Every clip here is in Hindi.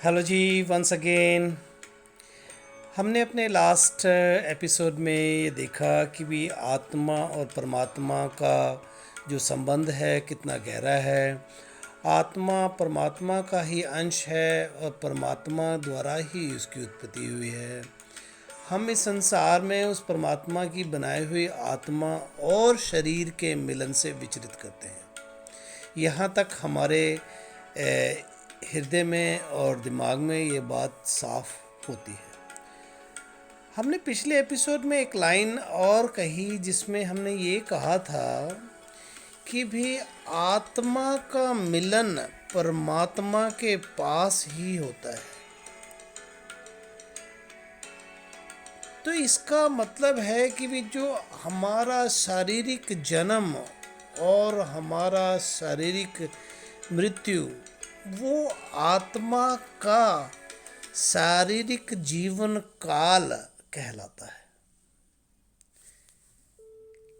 हेलो जी, वंस अगेन। हमने अपने लास्ट एपिसोड में ये देखा कि भी आत्मा और परमात्मा का जो संबंध है कितना गहरा है। आत्मा परमात्मा का ही अंश है और परमात्मा द्वारा ही उसकी उत्पत्ति हुई है। हम इस संसार में उस परमात्मा की बनाई हुई आत्मा और शरीर के मिलन से विचरित करते हैं। यहाँ तक हमारे हृदय में और दिमाग में ये बात साफ होती है। हमने पिछले एपिसोड में एक लाइन और कही जिसमें हमने ये कहा था कि भी आत्मा का मिलन परमात्मा के पास ही होता है। तो इसका मतलब है कि भी जो हमारा शारीरिक जन्म और हमारा शारीरिक मृत्यु वो आत्मा का शारीरिक जीवन काल कहलाता है।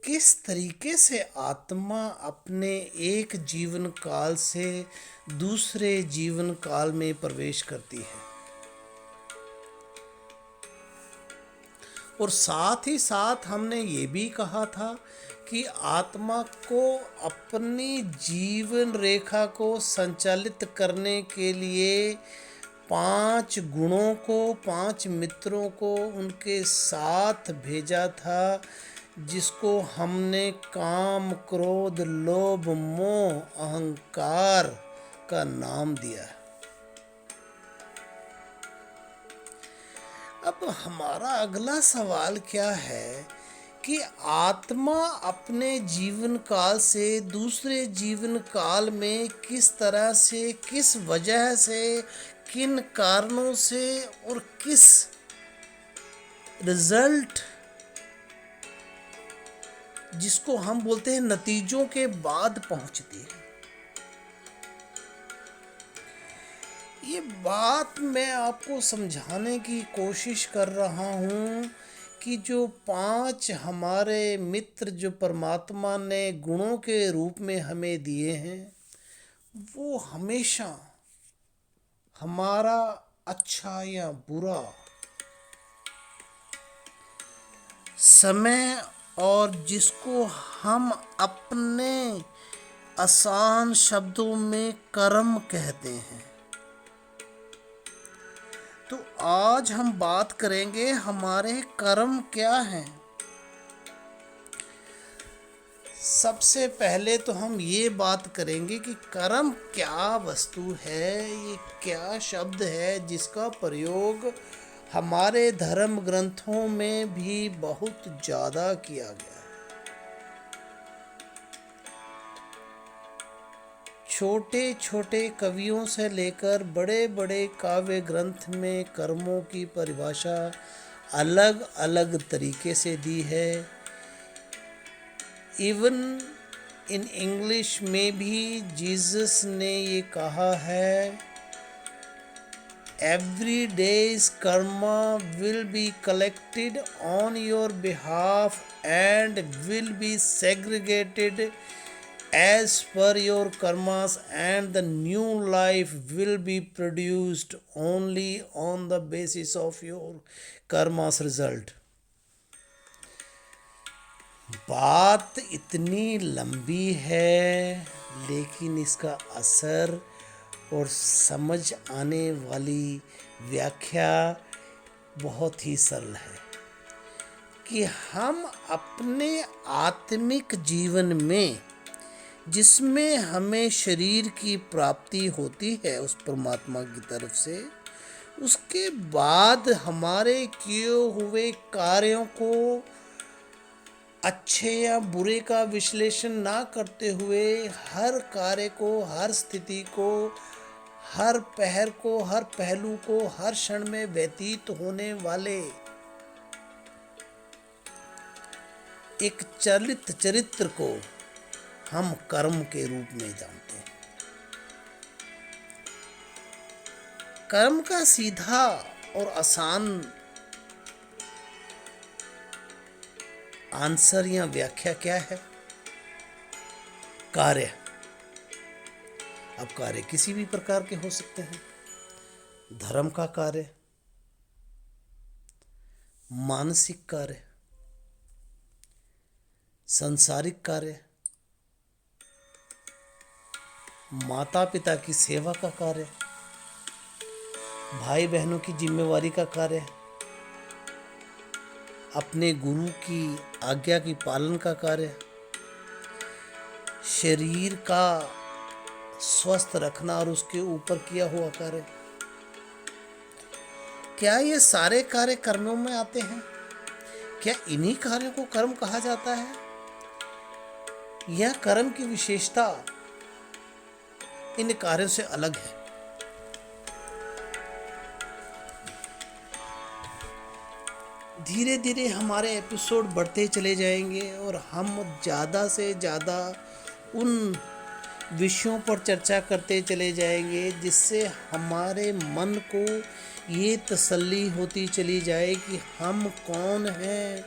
किस तरीके से आत्मा अपने एक जीवन काल से दूसरे जीवन काल में प्रवेश करती है, और साथ ही साथ हमने ये भी कहा था कि आत्मा को अपनी जीवन रेखा को संचालित करने के लिए 5 गुणों को, 5 मित्रों को उनके साथ भेजा था, जिसको हमने काम, क्रोध, लोभ, मोह, अहंकार का नाम दिया है। अब हमारा अगला सवाल क्या है कि आत्मा अपने जीवन काल से दूसरे जीवन काल में किस तरह से, किस वजह से, किन कारणों से और किस रिजल्ट, जिसको हम बोलते हैं नतीजों के बाद पहुंचती है। ये बात मैं आपको समझाने की कोशिश कर रहा हूँ कि जो 5 हमारे मित्र जो परमात्मा ने गुणों के रूप में हमें दिए हैं, वो हमेशा हमारा अच्छा या बुरा समय, और जिसको हम अपने आसान शब्दों में कर्म कहते हैं। तो आज हम बात करेंगे हमारे कर्म क्या हैं। सबसे पहले तो हम ये बात करेंगे कि कर्म क्या वस्तु है, ये क्या शब्द है जिसका प्रयोग हमारे धर्म ग्रंथों में भी बहुत ज़्यादा किया गया है। छोटे छोटे कवियों से लेकर बड़े बड़े काव्य ग्रंथ में कर्मों की परिभाषा अलग अलग तरीके से दी है। इवन इन इंग्लिश में भी जीसस ने ये कहा है, every days Karma will be collected on your behalf and will be segregated as per your karmas, and the new life will be produced only on the basis of your karmas result। बात इतनी लंबी है लेकिन इसका असर और समझ आने वाली व्याख्या बहुत ही सरल है कि हम अपने आत्मिक जीवन में, जिसमें हमें शरीर की प्राप्ति होती है उस परमात्मा की तरफ से, उसके बाद हमारे किए हुए कार्यों को अच्छे या बुरे का विश्लेषण ना करते हुए हर कार्य को, हर स्थिति को, हर पहर को, हर पहलू को, हर क्षण में व्यतीत होने वाले एक चरित्र को हम कर्म के रूप में जानते हैं। कर्म का सीधा और आसान आंसर या व्याख्या क्या है? कार्य। अब कार्य किसी भी प्रकार के हो सकते हैं। धर्म का कार्य, मानसिक कार्य, सांसारिक कार्य, माता पिता की सेवा का कार्य, भाई बहनों की जिम्मेवारी का कार्य, अपने गुरु की आज्ञा की पालन का कार्य, शरीर का स्वस्थ रखना और उसके ऊपर किया हुआ कार्य। क्या ये सारे कार्य कर्मों में आते हैं? क्या इन्हीं कार्यों को कर्म कहा जाता है? यह कर्म की विशेषता इन कार्यों से अलग है। धीरे धीरे हमारे एपिसोड बढ़ते चले जाएंगे और हम ज़्यादा से ज़्यादा उन विषयों पर चर्चा करते चले जाएंगे जिससे हमारे मन को ये तसल्ली होती चली जाए कि हम कौन हैं,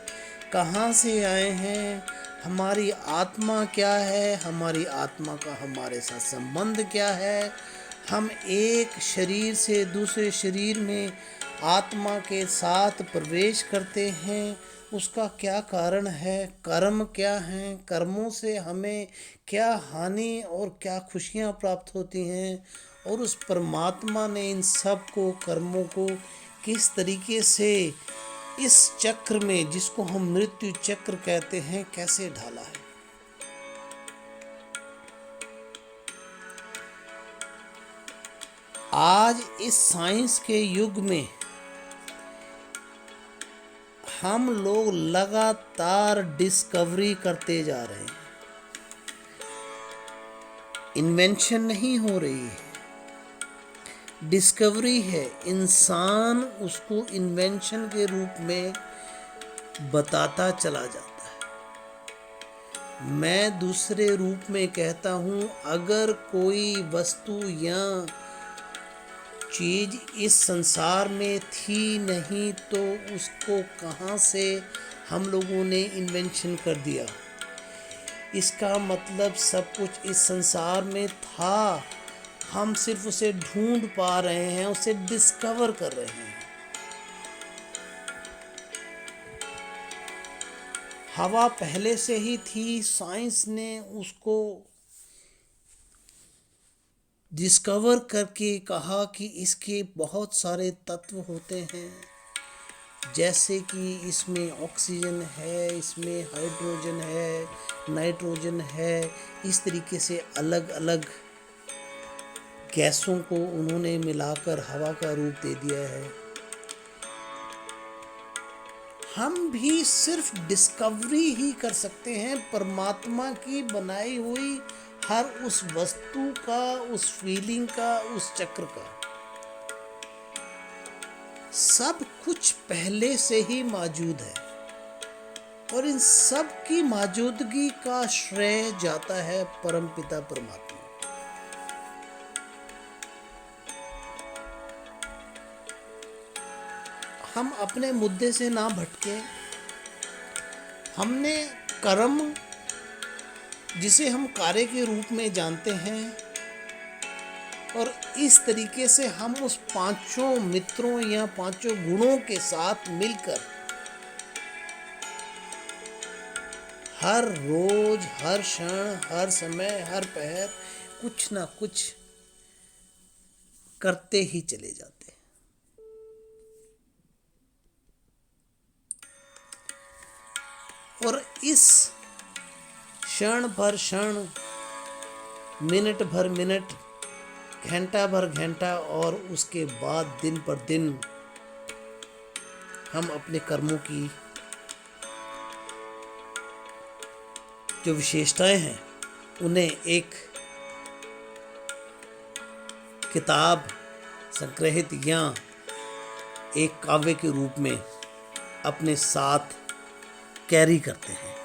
कहाँ से आए हैं, हमारी आत्मा क्या है, हमारी आत्मा का हमारे साथ संबंध क्या है, हम एक शरीर से दूसरे शरीर में आत्मा के साथ प्रवेश करते हैं, उसका क्या कारण है, कर्म क्या हैं, कर्मों से हमें क्या हानि और क्या खुशियाँ प्राप्त होती हैं, और उस परमात्मा ने इन सब को कर्मों को किस तरीके से इस चक्र में, जिसको हम मृत्यु चक्र कहते हैं, कैसे ढाला है। आज इस साइंस के युग में हम लोग लगातार डिस्कवरी करते जा रहे हैं। इन्वेंशन नहीं हो रही है, डिस्कवरी है। इंसान उसको इन्वेंशन के रूप में बताता चला जाता है। मैं दूसरे रूप में कहता हूँ, अगर कोई वस्तु या चीज़ इस संसार में थी नहीं तो उसको कहाँ से हम लोगों ने इन्वेंशन कर दिया। इसका मतलब सब कुछ इस संसार में था, हम सिर्फ उसे ढूंढ पा रहे हैं, उसे डिस्कवर कर रहे हैं। हवा पहले से ही थी, साइंस ने उसको डिस्कवर करके कहा कि इसके बहुत सारे तत्व होते हैं, जैसे कि इसमें ऑक्सीजन है, इसमें हाइड्रोजन है, नाइट्रोजन है। इस तरीके से अलग अलग गैसों को उन्होंने मिलाकर हवा का रूप दे दिया है। हम भी सिर्फ डिस्कवरी ही कर सकते हैं परमात्मा की बनाई हुई हर उस वस्तु का, उस फीलिंग का, उस चक्र का। सब कुछ पहले से ही मौजूद है और इन सब की मौजूदगी का श्रेय जाता है परमपिता परमात्मा। हम अपने मुद्दे से ना भटके। हमने कर्म, जिसे हम कार्य के रूप में जानते हैं, और इस तरीके से हम उस पांचों मित्रों या पांचों गुणों के साथ मिलकर हर रोज, हर क्षण, हर समय, हर पहर कुछ ना कुछ करते ही चले जाते हैं। और इस क्षण भर क्षण, मिनट भर मिनट, घंटा भर घंटा और उसके बाद दिन पर दिन हम अपने कर्मों की जो विशेषताएं हैं उन्हें एक किताब संग्रहित या एक काव्य के रूप में अपने साथ कैरी करते हैं।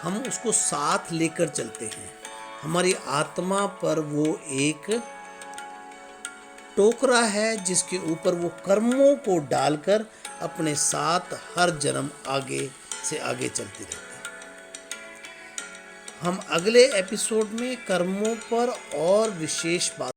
हम उसको साथ लेकर चलते हैं। हमारी आत्मा पर वो एक टोकरा है जिसके ऊपर वो कर्मों को डालकर अपने साथ हर जन्म आगे से आगे चलती रहती है। हम अगले एपिसोड में कर्मों पर और विशेष बात